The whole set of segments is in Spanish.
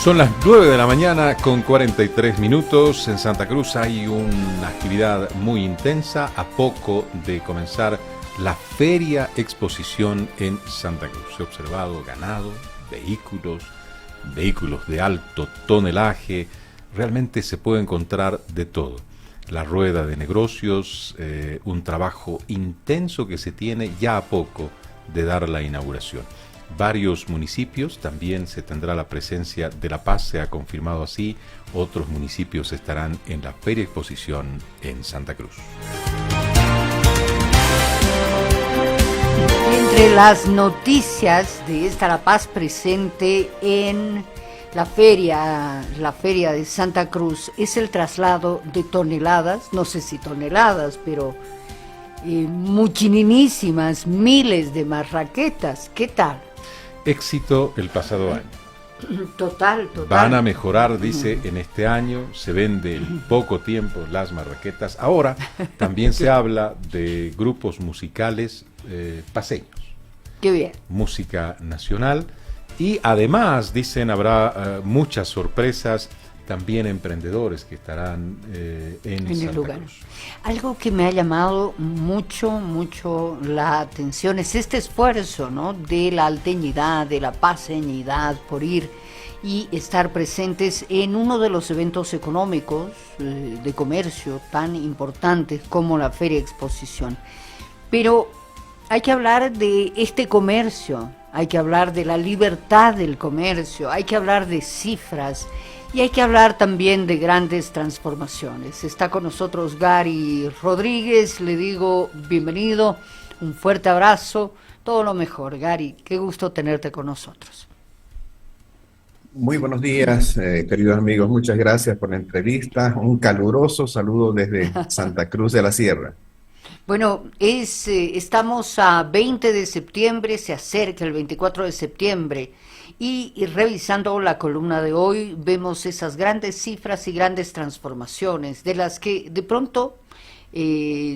Son las 9 de la mañana con 43 minutos. En Santa Cruz hay una actividad muy intensa a poco de comenzar la Feria Exposición en Santa Cruz. Se ha observado ganado, vehículos de alto tonelaje. Realmente se puede encontrar de todo. La rueda de negocios, un trabajo intenso que se tiene ya a poco de dar la inauguración. Varios municipios, también se tendrá la presencia de La Paz, se ha confirmado así. Otros municipios estarán en la Feria Exposición en Santa Cruz. Entre las noticias de esta La Paz presente en la feria de Santa Cruz es el traslado de toneladas, no sé si toneladas, pero muchísimas, miles de marraquetas. ¿Qué tal? Éxito el pasado año. Total. Van a mejorar, dice, en este año. Se vende en poco tiempo las marraquetas. Ahora también se habla de grupos musicales paceños. Qué bien. Música nacional. Y además, dicen, habrá muchas sorpresas. También emprendedores que estarán en el Santa lugar. Cruz. Algo que me ha llamado mucho la atención es este esfuerzo, ¿no?, de la alteñidad, de la paceñidad por ir y estar presentes en uno de los eventos económicos de comercio tan importantes como la Feria Exposición. Pero hay que hablar de este comercio, hay que hablar de la libertad del comercio, hay que hablar de cifras. Y hay que hablar también de grandes transformaciones. Está con nosotros Gary Rodríguez, le digo bienvenido, un fuerte abrazo, todo lo mejor. Gary, qué gusto tenerte con nosotros. Muy buenos días, queridos amigos, muchas gracias por la entrevista. Un caluroso saludo desde Santa Cruz de la Sierra. Bueno, estamos a 20 de septiembre, se acerca el 24 de septiembre. Y revisando la columna de hoy, vemos esas grandes cifras y grandes transformaciones de las que de pronto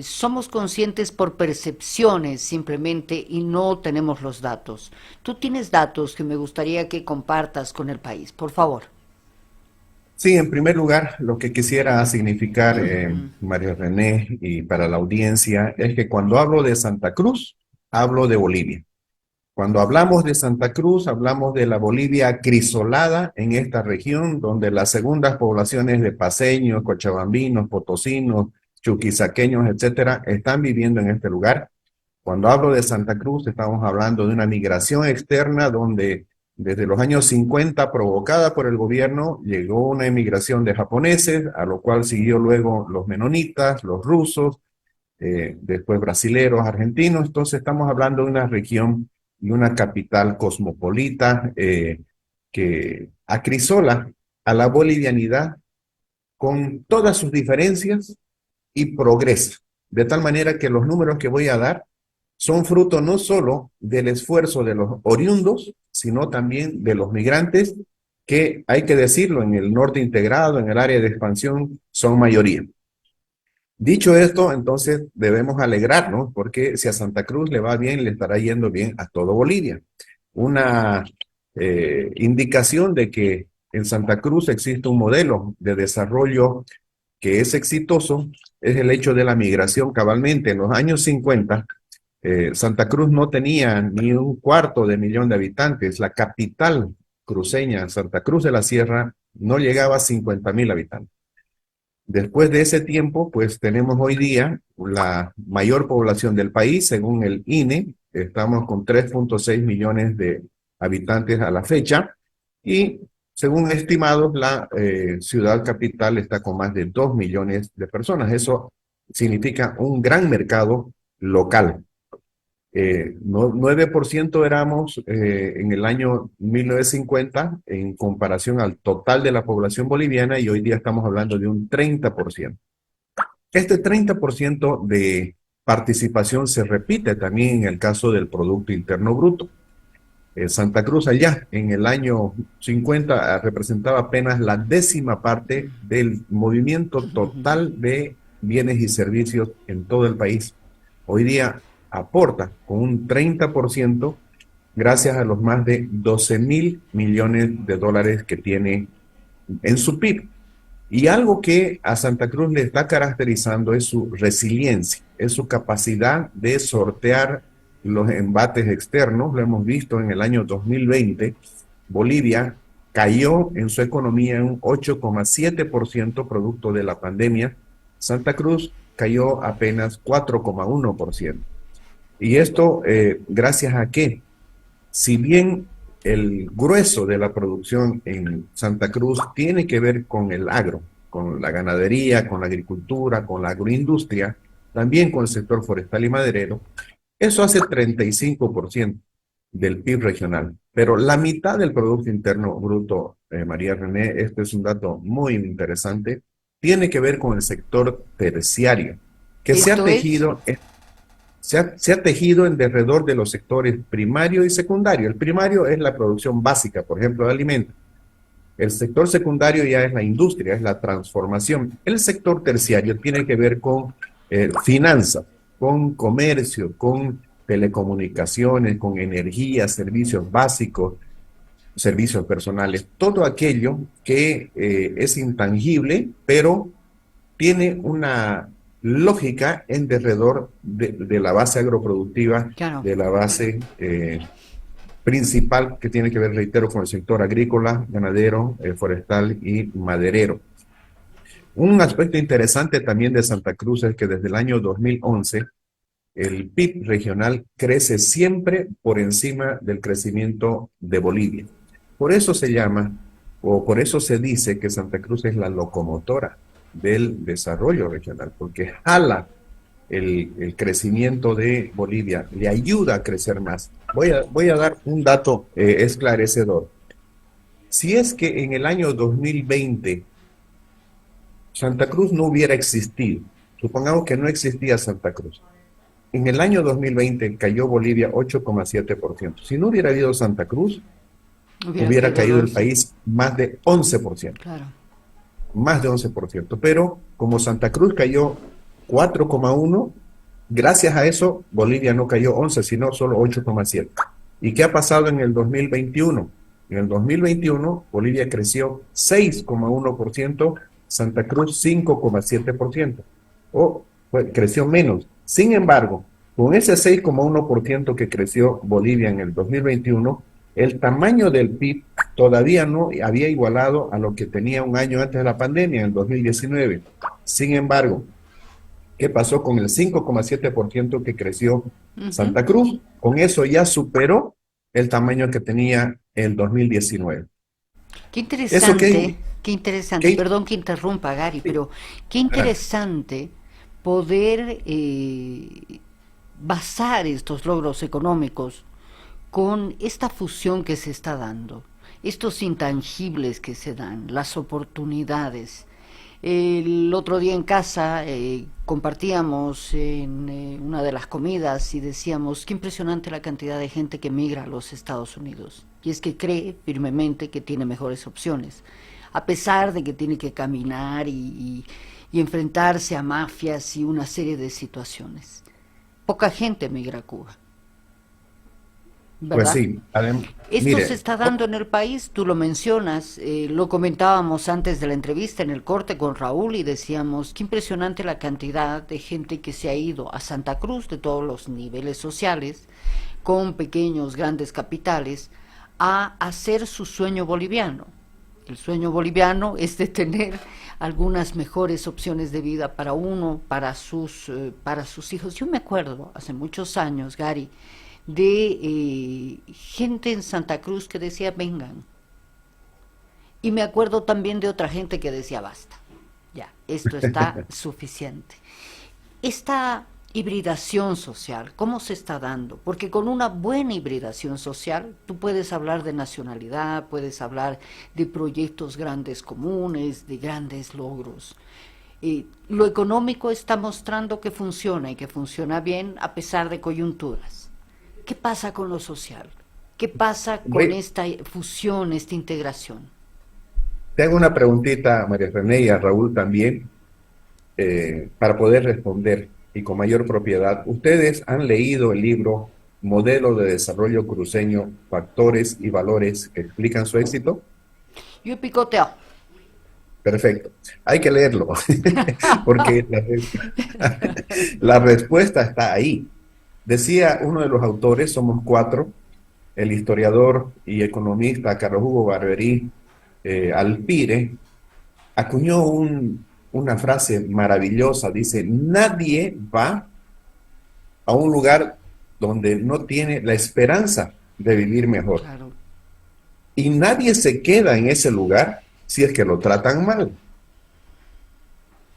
somos conscientes por percepciones simplemente y no tenemos los datos. Tú tienes datos que me gustaría que compartas con el país, por favor. Sí, en primer lugar, lo que quisiera significar, María René, y para la audiencia, es que cuando hablo de Santa Cruz, hablo de Bolivia. Cuando hablamos de Santa Cruz, hablamos de la Bolivia acrisolada en esta región, donde las segundas poblaciones de paceños, cochabambinos, potosinos, chuquisaqueños, etcétera, están viviendo en este lugar. Cuando hablo de Santa Cruz, estamos hablando de una migración externa donde desde los años 50, provocada por el gobierno, llegó una emigración de japoneses, a lo cual siguió luego los menonitas, los rusos, después brasileros, argentinos. Entonces estamos hablando de una región y una capital cosmopolita que acrisola a la bolivianidad con todas sus diferencias y progresa. De tal manera que los números que voy a dar son fruto no solo del esfuerzo de los oriundos, sino también de los migrantes, que hay que decirlo, en el norte integrado, en el área de expansión, son mayoría. Dicho esto, entonces debemos alegrarnos, porque si a Santa Cruz le va bien, le estará yendo bien a todo Bolivia. Una indicación de que en Santa Cruz existe un modelo de desarrollo que es exitoso es el hecho de la migración. Cabalmente, en los años 50, Santa Cruz no tenía ni 1/4 de millón de habitantes. La capital cruceña, Santa Cruz de la Sierra, no llegaba a 50.000 habitantes. Después de ese tiempo, pues tenemos hoy día la mayor población del país, según el INE, estamos con 3.6 millones de habitantes a la fecha, y según estimados, la ciudad capital está con más de 2 millones de personas. Eso significa un gran mercado local. 9% éramos en el año 1950 en comparación al total de la población boliviana, y hoy día estamos hablando de un 30%. Este 30% de participación se repite también en el caso del Producto Interno Bruto. Santa Cruz allá en el año 50 representaba apenas la 10ª parte del movimiento total de bienes y servicios en todo el país. Hoy día aporta con un 30% gracias a los más de 12.000 millones de dólares que tiene en su PIB. Y algo que a Santa Cruz le está caracterizando es su resiliencia, es su capacidad de sortear los embates externos. Lo hemos visto en el año 2020, Bolivia cayó en su economía un 8,7% producto de la pandemia. Santa Cruz cayó apenas 4,1%. Y esto, gracias a que, si bien el grueso de la producción en Santa Cruz tiene que ver con el agro, con la ganadería, con la agricultura, con la agroindustria, también con el sector forestal y maderero, eso hace 35% del PIB regional. Pero la mitad del Producto Interno Bruto, María René, este es un dato muy interesante, tiene que ver con el sector terciario, que se ha Esto es, tejido se ha tejido en derredor de los sectores primario y secundario. El primario es la producción básica, por ejemplo, de alimentos. El sector secundario ya es la industria, es la transformación. El sector terciario tiene que ver con finanzas, con comercio, con telecomunicaciones, con energía, servicios básicos, servicios personales, todo aquello que es intangible, pero tiene una lógica en derredor de la base agroproductiva, claro. de la base principal que tiene que ver, reitero, con el sector agrícola, ganadero, forestal y maderero. Un aspecto interesante también de Santa Cruz es que desde el año 2011 el PIB regional crece siempre por encima del crecimiento de Bolivia. Por eso se llama, o por eso se dice que Santa Cruz es la locomotora del desarrollo regional, porque jala el crecimiento de Bolivia, le ayuda a crecer más. Voy a dar un dato esclarecedor. Si es que en el año 2020 Santa Cruz no hubiera existido, supongamos que no existía Santa Cruz, en el año 2020 cayó Bolivia 8,7%. Si no hubiera habido Santa Cruz, hubiera caído el país más de 11%. Claro. Más de 11%. Pero como Santa Cruz cayó 4,1%, gracias a eso Bolivia no cayó 11%, sino solo 8,7%. ¿Y qué ha pasado en el 2021? En el 2021 Bolivia creció 6,1%, Santa Cruz 5,7%. O creció menos. Sin embargo, con ese 6,1% que creció Bolivia en el 2021, el tamaño del PIB todavía no había igualado a lo que tenía un año antes de la pandemia, en el 2019. Sin embargo, ¿qué pasó con el 5,7% que creció Santa Cruz? Con eso ya superó el tamaño que tenía el 2019. Qué Eso interesante, qué interesante. que Perdón que interrumpa, Gary, pero qué interesante poder basar estos logros económicos con esta fusión que se está dando, estos intangibles que se dan, las oportunidades. El otro día en casa compartíamos en una de las comidas y decíamos, qué impresionante la cantidad de gente que migra a los Estados Unidos. Y es que cree firmemente que tiene mejores opciones, a pesar de que tiene que caminar y enfrentarse a mafias y una serie de situaciones. Poca gente migra a Cuba, Pues ¿verdad? sí, Esto se mire, está dando en el país, tú lo mencionas, lo comentábamos antes de la entrevista en el corte con Raúl y decíamos, qué impresionante la cantidad de gente que se ha ido a Santa Cruz de todos los niveles sociales, con pequeños, grandes capitales, a hacer su sueño boliviano. El sueño boliviano es de tener algunas mejores opciones de vida para uno, para sus hijos. Yo me acuerdo hace muchos años, Gary, de gente en Santa Cruz que decía vengan. Y me acuerdo también de otra gente que decía basta, ya, esto está suficiente. Esta hibridación social, ¿cómo se está dando? Porque con una buena hibridación social tú puedes hablar de nacionalidad, puedes hablar de proyectos grandes comunes, de grandes logros. Lo económico está mostrando que funciona y que funciona bien a pesar de coyunturas. ¿Qué pasa con lo social? ¿Qué pasa con voy, esta fusión, esta integración? te hago una preguntita a María René y a Raúl también, para poder responder y con mayor propiedad. ¿Ustedes han leído el libro Modelo de desarrollo cruceño, factores y valores que explican su éxito. Yo he picoteado. Perfecto. Hay que leerlo, porque la respuesta está ahí. Decía uno de los autores, somos cuatro, el historiador y economista Carlos Hugo Barberí Alpire, acuñó una frase maravillosa, dice, nadie va a un lugar donde no tiene la esperanza de vivir mejor. Claro. Y nadie se queda en ese lugar si es que lo tratan mal.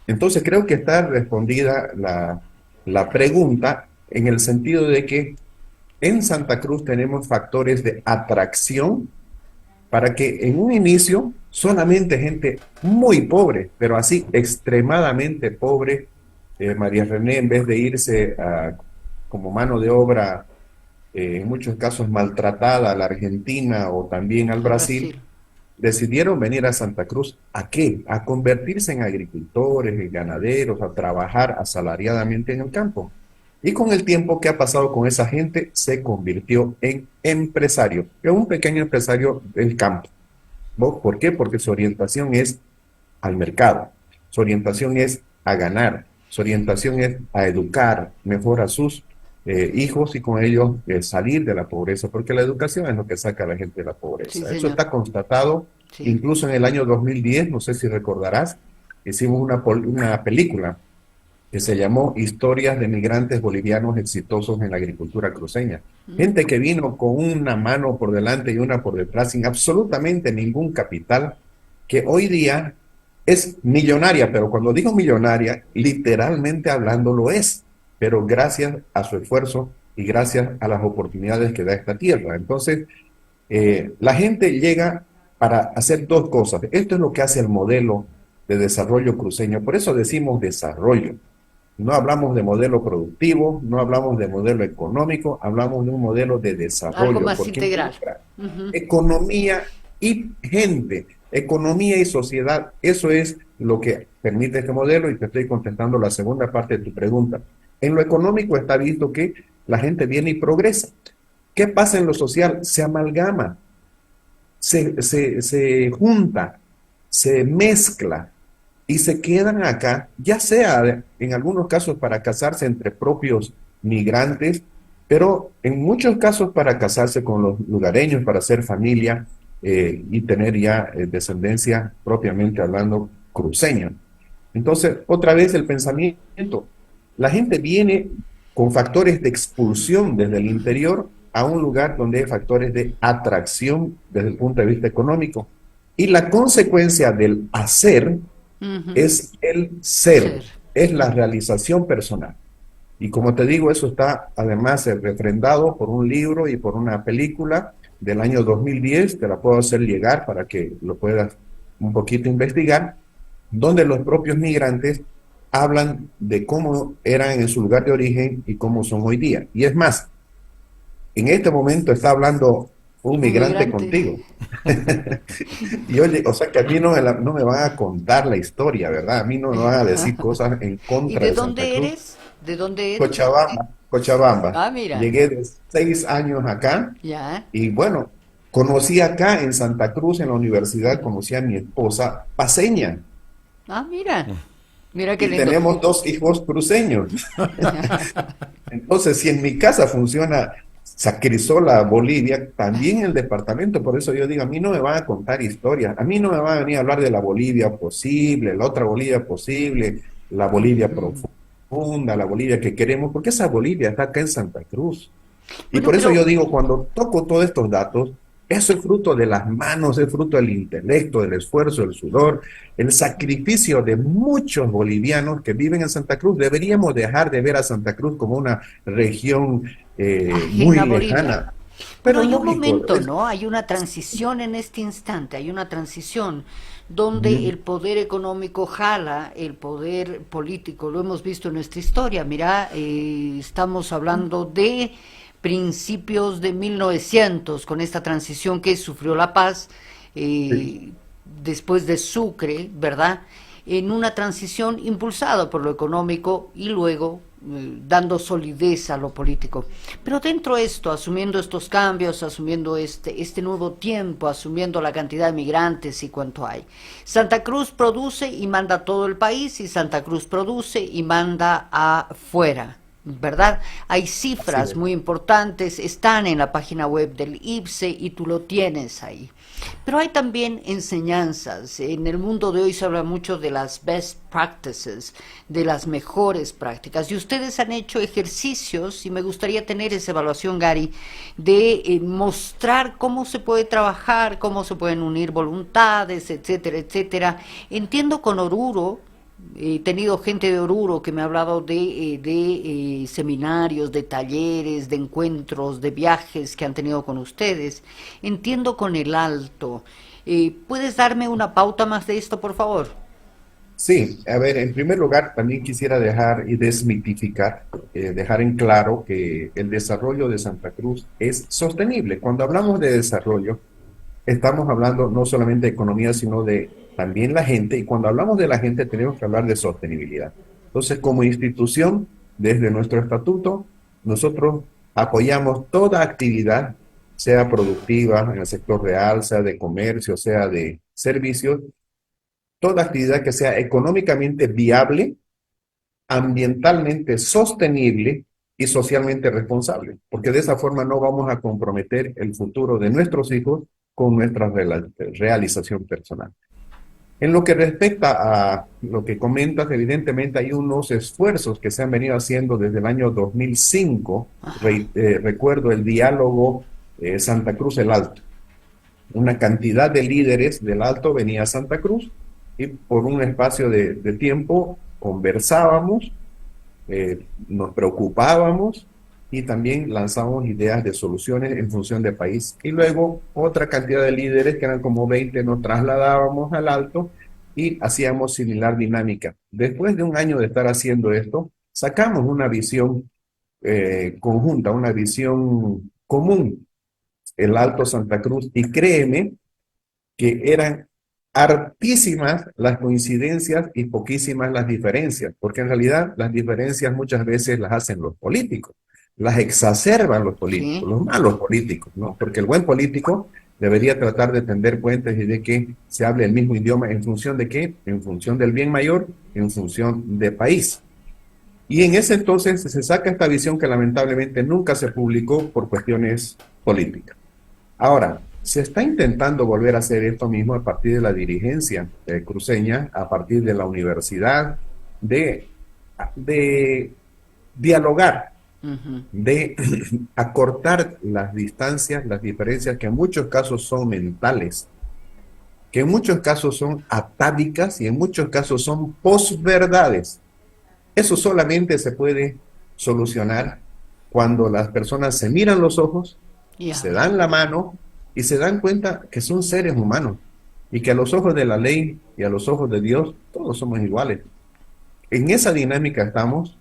Entonces creo que está respondida la pregunta en el sentido de que en Santa Cruz tenemos factores de atracción para que en un inicio solamente gente muy pobre, pero así extremadamente pobre, María René, en vez de irse como mano de obra, en muchos casos maltratada a la Argentina o también al Brasil, decidieron venir a Santa Cruz. ¿A qué? A convertirse en agricultores, en ganaderos, a trabajar asalariadamente en el campo. Y con el tiempo que ha pasado con esa gente, se convirtió en empresario, en un pequeño empresario del campo. ¿Vos? ¿Por qué? Porque su orientación es al mercado, su orientación es a ganar, su orientación es a educar mejor a sus hijos y con ellos salir de la pobreza, porque la educación es lo que saca a la gente de la Sí, pobreza. Eso señor. está constatado, Sí. incluso en el año 2010, no sé si recordarás, hicimos una película que se llamó Historias de migrantes bolivianos exitosos en la agricultura cruceña. Gente que vino con una mano por delante y una por detrás, sin absolutamente ningún capital, que hoy día es millonaria, pero cuando digo millonaria, literalmente hablando lo es, pero gracias a su esfuerzo y gracias a las oportunidades que da esta tierra. Entonces, la gente llega para hacer dos cosas. Esto es lo que hace el modelo de desarrollo cruceño. Por eso decimos desarrollo. No hablamos de modelo productivo, no hablamos de modelo económico, hablamos de un modelo de desarrollo. Algo más porque integral. Economía y gente, economía y sociedad, eso es lo que permite este modelo y te estoy contestando la segunda parte de tu pregunta. En lo económico está visto que la gente viene y progresa. ¿Qué pasa en lo social? Se amalgama, se junta, se mezcla y se quedan acá, ya sea en algunos casos para casarse entre propios migrantes, pero en muchos casos para casarse con los lugareños, para hacer familia y tener ya descendencia propiamente hablando cruceña. Entonces, otra vez el pensamiento, la gente viene con factores de expulsión desde el interior a un lugar donde hay factores de atracción desde el punto de vista económico. Y la consecuencia del hacer es el ser, es la realización personal. Y como te digo, eso está además refrendado por un libro y por una película del año 2010, te la puedo hacer llegar para que lo puedas un poquito investigar, donde los propios migrantes hablan de cómo eran en su lugar de origen y cómo son hoy día. Y es más, en este momento está hablando un migrante contigo. Y oye, o sea que a mí no me van a contar la historia, ¿verdad? A mí no me van a decir cosas en contra ¿Y de Santa Cruz. eres? ¿De dónde eres? Cochabamba. Ah, mira. Llegué de 6 años acá Ya. y bueno, conocí acá en Santa Cruz, en la universidad, conocí a mi esposa paseña. Ah, mira. Mira qué Y lindo. tenemos 2 hijos cruceños. Entonces, si en mi casa funciona Sacrisola, Bolivia, también el departamento, por eso yo digo, a mí no me van a contar historias, a mí no me van a venir a hablar de la Bolivia posible, la otra Bolivia posible, la Bolivia profunda, la Bolivia que queremos, porque esa Bolivia está acá en Santa Cruz. Y Bueno, por eso pero yo digo, cuando toco todos estos datos, eso es fruto de las manos, es fruto del intelecto, del esfuerzo, del sudor, el sacrificio de muchos bolivianos que viven en Santa Cruz. Deberíamos dejar de ver a Santa Cruz como una región muy ajena a Bolivia. lejana. Bueno, Pero hay un lógico, momento, ¿no? Hay una transición en este instante, hay una transición donde el poder económico jala el poder político, lo hemos visto en nuestra historia. Mira, estamos hablando de principios de 1900, con esta transición que sufrió La Paz, sí, después de Sucre, ¿verdad? En una transición impulsada por lo económico y luego dando solidez a lo político. Pero dentro de esto, asumiendo estos cambios, asumiendo este nuevo tiempo, asumiendo la cantidad de migrantes y cuánto hay, Santa Cruz produce y manda a todo el país, y Santa Cruz produce y manda afuera, ¿verdad? Hay cifras muy importantes, están en la página web del IPSE y tú lo tienes ahí. Pero hay también enseñanzas. En el mundo de hoy se habla mucho de las best practices, de las mejores prácticas. Y ustedes han hecho ejercicios, y me gustaría tener esa evaluación, Gary, de mostrar cómo se puede trabajar, cómo se pueden unir voluntades, etcétera, etcétera. Entiendo con Oruro. He tenido gente de Oruro que me ha hablado de seminarios, de talleres, de encuentros, de viajes que han tenido con ustedes. Entiendo con el Alto. ¿Puedes darme una pauta más de esto, por favor? Sí, a ver, en primer lugar, también quisiera dejar y desmitificar, dejar en claro que el desarrollo de Santa Cruz es sostenible. Cuando hablamos de desarrollo, estamos hablando no solamente de economía, sino de también la gente, y cuando hablamos de la gente tenemos que hablar de sostenibilidad. Entonces, como institución, desde nuestro estatuto, nosotros apoyamos toda actividad, sea productiva en el sector real, sea de comercio, sea de servicios, toda actividad que sea económicamente viable, ambientalmente sostenible y socialmente responsable, porque de esa forma no vamos a comprometer el futuro de nuestros hijos con nuestra realización personal. En lo que respecta a lo que comentas, evidentemente hay unos esfuerzos que se han venido haciendo desde el año 2005. Recuerdo el diálogo Santa Cruz-El Alto. Una cantidad de líderes del Alto venía a Santa Cruz y por un espacio de tiempo conversábamos, nos preocupábamos y también lanzamos ideas de soluciones en función del país. Y luego otra cantidad de líderes, que eran como 20, nos trasladábamos al Alto y hacíamos similar dinámica. Después de un año de estar haciendo esto, sacamos una visión conjunta, una visión común, el Alto Santa Cruz, y créeme que eran hartísimas las coincidencias y poquísimas las diferencias, porque en realidad las diferencias muchas veces las hacen los políticos, las exacerban los políticos, Sí. los malos políticos, ¿no? Porque el buen político debería tratar de tender puentes y de que se hable el mismo idioma. ¿En función de qué? En función del bien mayor, en función de país. Y en ese entonces se saca esta visión que lamentablemente nunca se publicó por cuestiones políticas. Ahora, se está intentando volver a hacer esto mismo a partir de la dirigencia cruceña, a partir de la universidad, de dialogar, de acortar las distancias, las diferencias que en muchos casos son mentales, que en muchos casos son atávicas y en muchos casos son posverdades. Eso solamente se puede solucionar cuando las personas se miran los ojos, se dan la mano y se dan cuenta que son seres humanos y que a los ojos de la ley y a los ojos de Dios todos somos iguales. En esa dinámica estamos,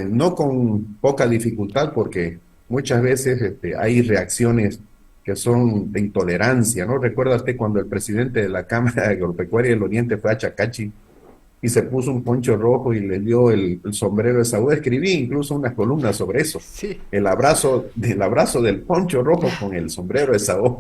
no con poca dificultad, porque muchas veces hay reacciones que son de intolerancia, ¿no? Recuerda usted cuando el presidente de la Cámara Agropecuaria del Oriente fue a Chacachi y se puso un poncho rojo y le dio el sombrero de Saúl. Escribí incluso unas columnas sobre eso. Sí. El abrazo del poncho rojo con el sombrero de Saúl.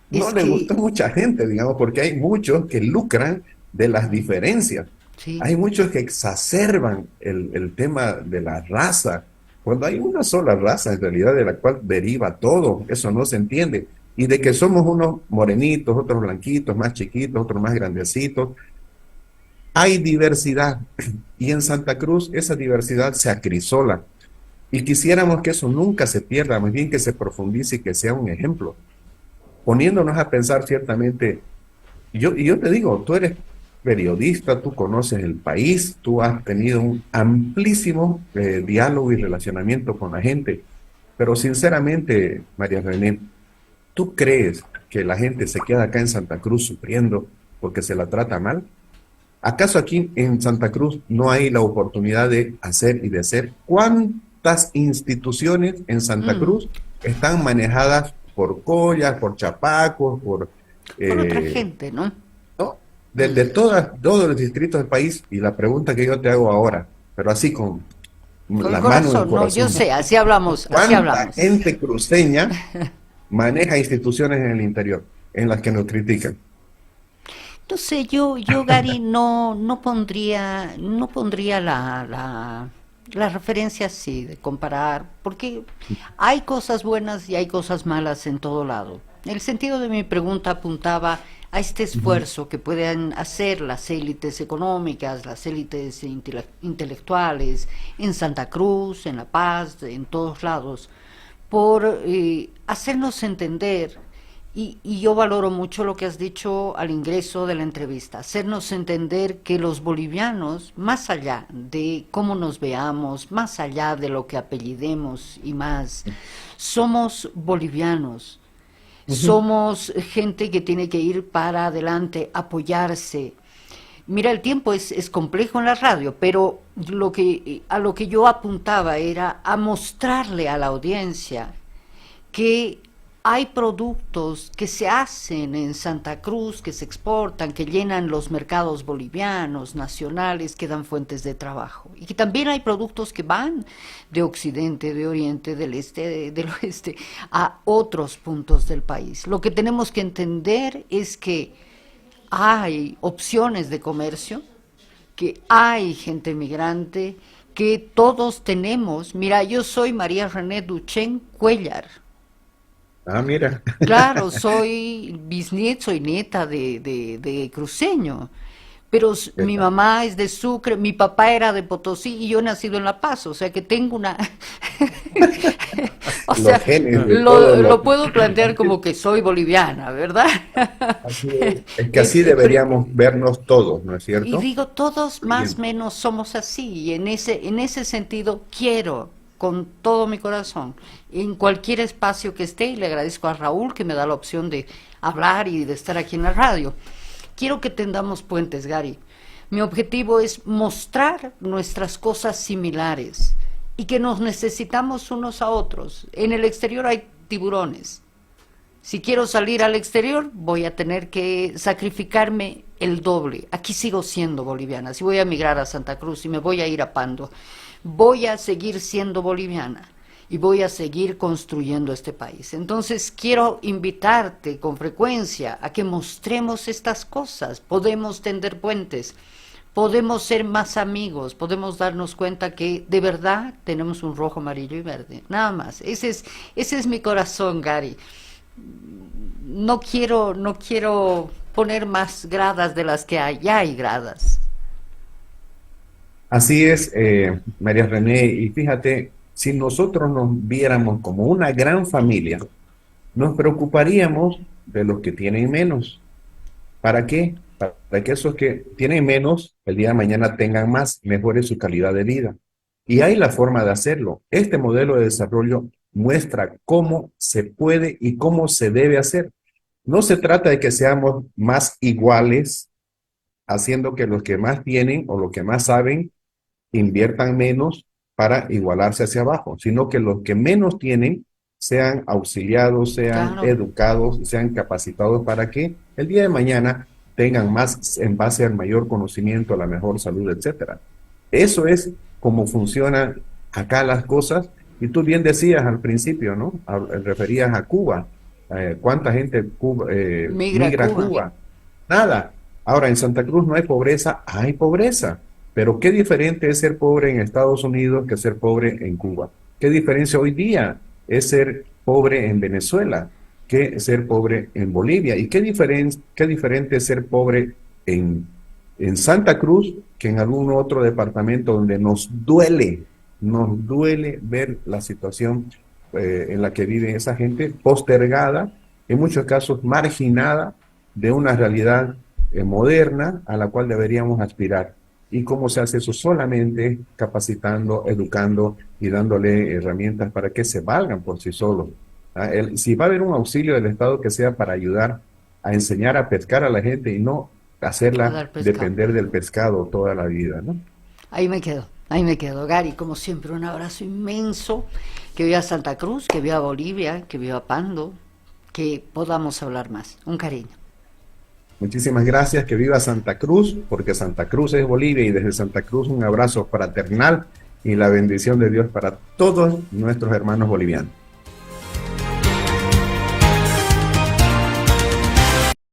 No le gustó a mucha gente, digamos, porque hay muchos que lucran de las diferencias. Sí. Hay muchos que exacerban el tema de la raza, cuando hay una sola raza en realidad de la cual deriva todo. Eso no se entiende. Y de que somos unos morenitos, otros blanquitos, más chiquitos, otros más grandecitos. Hay diversidad, y en Santa Cruz esa diversidad se acrisola, y quisiéramos que eso nunca se pierda, más bien que se profundice y que sea un ejemplo, poniéndonos a pensar ciertamente. Y yo te digo, tú eres periodista, tú conoces el país, tú has tenido un amplísimo diálogo y relacionamiento con la gente, pero sinceramente, María René, ¿tú crees que la gente se queda acá en Santa Cruz sufriendo porque se la trata mal? ¿Acaso aquí en Santa Cruz no hay la oportunidad de hacer y de ser? ¿Cuántas instituciones en Santa Cruz están manejadas por collas, por chapacos, por otra gente, ¿no? ¿no? De todos los distritos del país? Y la pregunta que yo te hago ahora, pero así con Con el la mano en el corazón, no, yo corazón. sé, así hablamos, así ¿Cuánta hablamos. gente cruceña maneja instituciones en el interior en las que nos critican? No sé, yo Gary, no pondría la referencia así de comparar, porque hay cosas buenas y hay cosas malas en todo lado. El sentido de mi pregunta apuntaba a este Ujú. esfuerzo que pueden hacer las élites económicas, las élites intelectuales, en Santa Cruz, en La Paz, en todos lados, por hacernos entender, y yo valoro mucho lo que has dicho al ingreso de la entrevista, hacernos entender que los bolivianos, más allá de cómo nos veamos, más allá de lo que apellidemos y más, somos bolivianos, Ujú. somos gente que tiene que ir para adelante, apoyarse. Mira, el tiempo es complejo en la radio, pero a lo que yo apuntaba era a mostrarle a la audiencia que hay productos que se hacen en Santa Cruz, que se exportan, que llenan los mercados bolivianos, nacionales, que dan fuentes de trabajo. Y que también hay productos que van de occidente, de oriente, del este, del oeste, a otros puntos del país. Lo que tenemos que entender es que hay opciones de comercio, que hay gente migrante, que todos tenemos. Mira, yo soy María René Duchen Cuellar. Ah, mira. Claro, soy bisnieto, soy nieta de cruceño, pero ¿Qué mi tal? mamá es de Sucre, mi papá era de Potosí y yo he nacido en La Paz, o sea que tengo una... O Los sea, genes de todos lo los... puedo plantear como que soy boliviana, ¿verdad? Así es que Eh, así eh, pre- deberíamos vernos todos, ¿no es y cierto? digo, todos más o Bien. menos somos así, y en ese sentido quiero, con todo mi corazón, en cualquier espacio que esté, y le agradezco a Raúl que me da la opción de hablar y de estar aquí en la radio. Quiero que tendamos puentes, Gary. Mi objetivo es mostrar nuestras cosas similares y que nos necesitamos unos a otros. En el exterior hay tiburones. Si quiero salir al exterior, voy a tener que sacrificarme el doble. Aquí sigo siendo boliviana. Si voy a migrar a Santa Cruz y me voy a ir a Pando, voy a seguir siendo boliviana y voy a seguir construyendo este país. Entonces quiero invitarte con frecuencia a que mostremos estas cosas. Podemos tender puentes, podemos ser más amigos, podemos darnos cuenta que de verdad tenemos un rojo, amarillo y verde. Nada más. Ese es mi corazón, Gary. No quiero poner más gradas de las que hay, ya hay gradas. Así es, María René, y fíjate, si nosotros nos viéramos como una gran familia, nos preocuparíamos de los que tienen menos. ¿Para qué? Para que esos que tienen menos el día de mañana tengan más, mejore su calidad de vida. Y hay la forma de hacerlo. Este modelo de desarrollo muestra cómo se puede y cómo se debe hacer. No se trata de que seamos más iguales, haciendo que los que más tienen o los que más saben inviertan menos para igualarse hacia abajo, sino que los que menos tienen sean auxiliados, sean Claro, educados, sean capacitados para que el día de mañana tengan más en base al mayor conocimiento, a la mejor salud, etcétera. Eso es como funcionan acá las cosas. Y tú bien decías al principio, ¿no? Referías a Cuba. ¿Cuánta gente migra a migra a Cuba. Cuba? Nada. Ahora, en Santa Cruz no hay pobreza. Pero qué diferente es ser pobre en Estados Unidos que ser pobre en Cuba. Qué diferencia hoy día es ser pobre en Venezuela que ser pobre en Bolivia. Y qué diferente es ser pobre en Santa Cruz que en algún otro departamento donde nos duele ver la situación en la que vive esa gente postergada, en muchos casos marginada de una realidad moderna a la cual deberíamos aspirar. ¿Y cómo se hace eso? Solamente capacitando, educando y dándole herramientas para que se valgan por sí solos. Si va a haber un auxilio del Estado que sea para ayudar a enseñar a pescar a la gente y no A hacerla dar pescado. depender del pescado toda la vida, ¿no? Ahí me quedo, Gary. Como siempre, un abrazo inmenso. Que viva Santa Cruz, que viva Bolivia, que viva Pando, que podamos hablar más. Un cariño. Muchísimas gracias, que viva Santa Cruz, porque Santa Cruz es Bolivia y desde Santa Cruz un abrazo fraternal y la bendición de Dios para todos nuestros hermanos bolivianos.